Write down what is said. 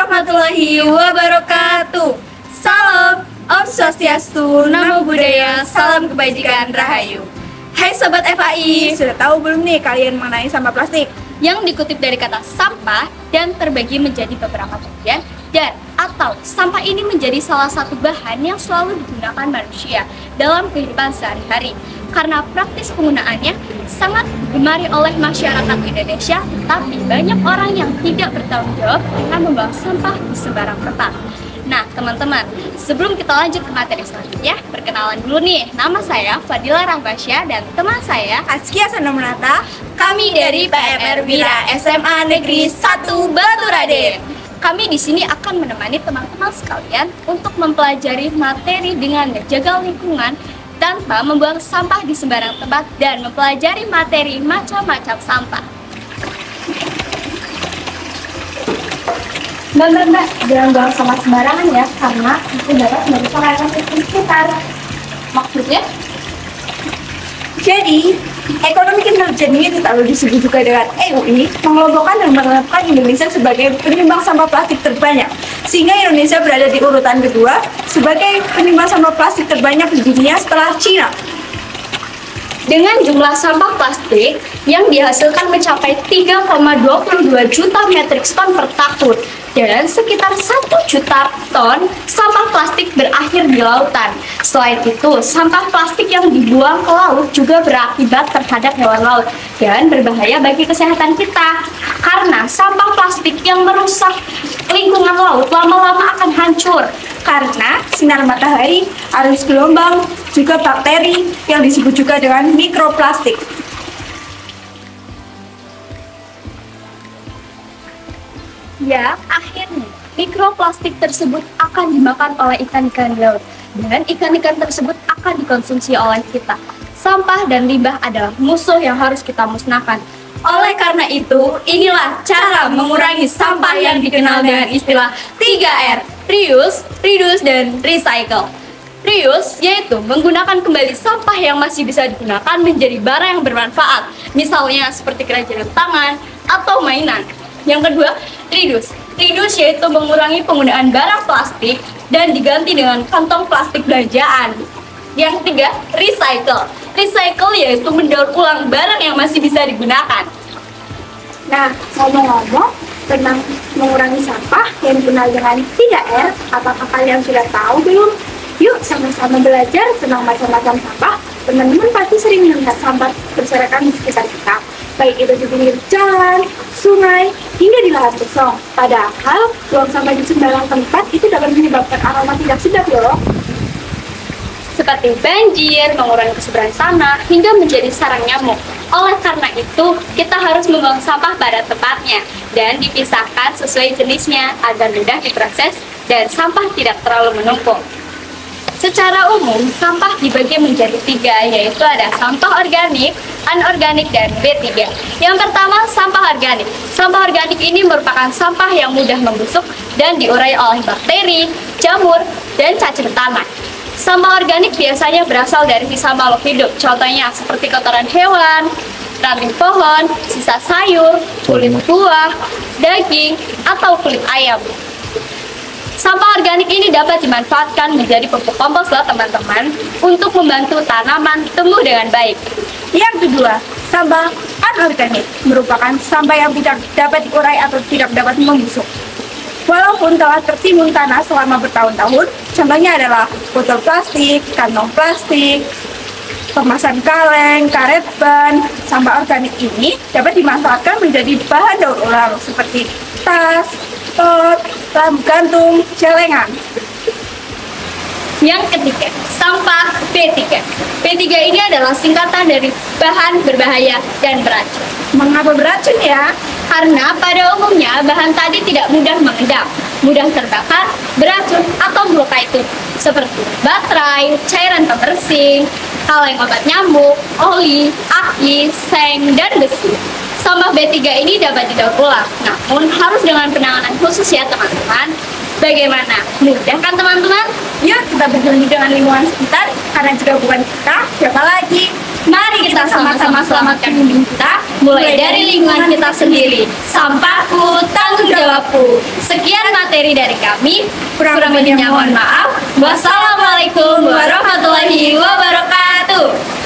warahmatullahi wabarakatuh. Salam, Om Swastiastu, Namo Buddhaya, salam kebajikan, rahayu. Hai Sobat FAI, Sudah tahu belum nih kalian mengenai sampah plastik? yang dikutip dari kata sampah dan terbagi menjadi beberapa bagian dan atau sampah ini menjadi salah satu bahan yang selalu digunakan manusia dalam kehidupan sehari-hari karena praktis penggunaannya sangat digemari oleh masyarakat Indonesia, tapi banyak orang yang tidak bertanggung jawab dengan membuang sampah di sembarang tempat. Nah teman-teman, sebelum kita lanjut ke materi selanjutnya, perkenalan dulu nih, nama saya Fadila Rahmasya dan teman saya Azkia Sandamunata. kami dari PMR Wira SMA Negeri 1 Batu Raden. Kami di sini akan menemani teman-teman sekalian untuk mempelajari materi dengan menjaga lingkungan tanpa membuang sampah di sembarang tempat dan mempelajari materi macam-macam sampah. Mbak, jangan buang sampah sembarangan ya, karena itu dapat merusak ekosistem sekitar. Maksudnya? Jadi, ekonomi kinerja ini lalu disebut juga dengan EUI, mengelompokkan dan menetapkan Indonesia sebagai penyumbang sampah plastik terbanyak, sehingga Indonesia berada di urutan kedua sebagai penyumbang sampah plastik terbanyak di dunia setelah Cina. Dengan jumlah sampah plastik yang dihasilkan mencapai 3,22 juta metrik ton per tahun dan sekitar 1 juta ton sampah plastik berakhir di lautan. Selain itu, sampah plastik yang dibuang ke laut juga berakibat terhadap hewan laut dan berbahaya bagi kesehatan kita. Karena sampah plastik yang merusak lingkungan laut lama-lama akan hancur Karena sinar matahari, arus gelombang, juga bakteri yang disebut juga dengan mikroplastik. Ya, akhirnya mikroplastik tersebut akan dimakan oleh ikan-ikan di laut dan ikan-ikan tersebut akan dikonsumsi oleh kita. Sampah dan limbah adalah musuh yang harus kita musnahkan. Oleh karena itu, inilah cara mengurangi sampah yang dikenal dengan istilah 3R, reuse, reduce, dan recycle. Reuse yaitu menggunakan kembali sampah yang masih bisa digunakan menjadi barang yang bermanfaat, misalnya seperti kerajinan tangan atau mainan. Yang kedua, reduce. Reduce yaitu mengurangi penggunaan barang plastik dan diganti dengan kantong plastik belanjaan. Yang ketiga, recycle. Recycle yaitu mendaur ulang barang yang masih bisa digunakan. Nah, ngomong-ngomong tentang mengurangi sampah yang dikenal dengan 3R, apakah kalian sudah tahu belum? Yuk sama-sama belajar tentang macam-macam sampah. Teman-teman pasti sering melihat sampah berserakan di sekitar kita, baik itu di pinggir jalan, sungai, hingga di lahan kosong. Padahal, buang sampah di sembarang tempat itu dapat menyebabkan aroma tidak sedap loh. Seperti banjir, mengurangi kesuburan tanah, hingga menjadi sarang nyamuk. Oleh karena itu, kita harus membuang sampah pada tempatnya dan dipisahkan sesuai jenisnya agar mudah diproses dan sampah tidak terlalu menumpuk. Secara umum, sampah dibagi menjadi 3, yaitu ada sampah organik, anorganik, dan B3. Yang pertama, sampah organik. Sampah organik ini merupakan sampah yang mudah membusuk dan diurai oleh bakteri, jamur, dan cacing tanah. Sampah organik biasanya berasal dari sisa makhluk hidup, contohnya seperti kotoran hewan, ranting pohon, sisa sayur, kulit buah, daging, atau kulit ayam. Sampah organik ini dapat dimanfaatkan menjadi pupuk kompos loh teman-teman, untuk membantu tanaman tumbuh dengan baik. Yang kedua, sampah anorganik merupakan sampah yang tidak dapat diurai atau tidak dapat membusuk. Walaupun telah tertimbun tanah selama bertahun-tahun, contohnya adalah botol plastik, kantong plastik, kemasan kaleng, karet ban. Sampah organik ini dapat dimanfaatkan menjadi bahan daur ulang seperti tas, pot, lampu gantung, celengan. Yang ketiga, sampah B3. B3 ini adalah singkatan dari bahan berbahaya dan beracun. Mengapa beracun ya? Karena pada umumnya bahan tadi tidak mudah mengendap, mudah terbakar, beracun, atau melukai tubuh, seperti baterai, cairan pembersih, kaleng obat nyamuk, oli, aki, seng, dan besi. Sampah B3 ini dapat didaur ulang, namun harus dengan penanganan khusus ya teman-teman. Bagaimana? Mudah kan teman-teman? Yuk kita peduli dengan lingkungan sekitar, karena jika bukan kita, siapa lagi? Mari kita sama-sama selamatkan bumi kita, mulai dari lingkungan kita sendiri. Sampahku, tanggung jawabku. Sekian materi dari kami. Kurang lebihnya mohon maaf. Wassalamualaikum warahmatullahi wabarakatuh.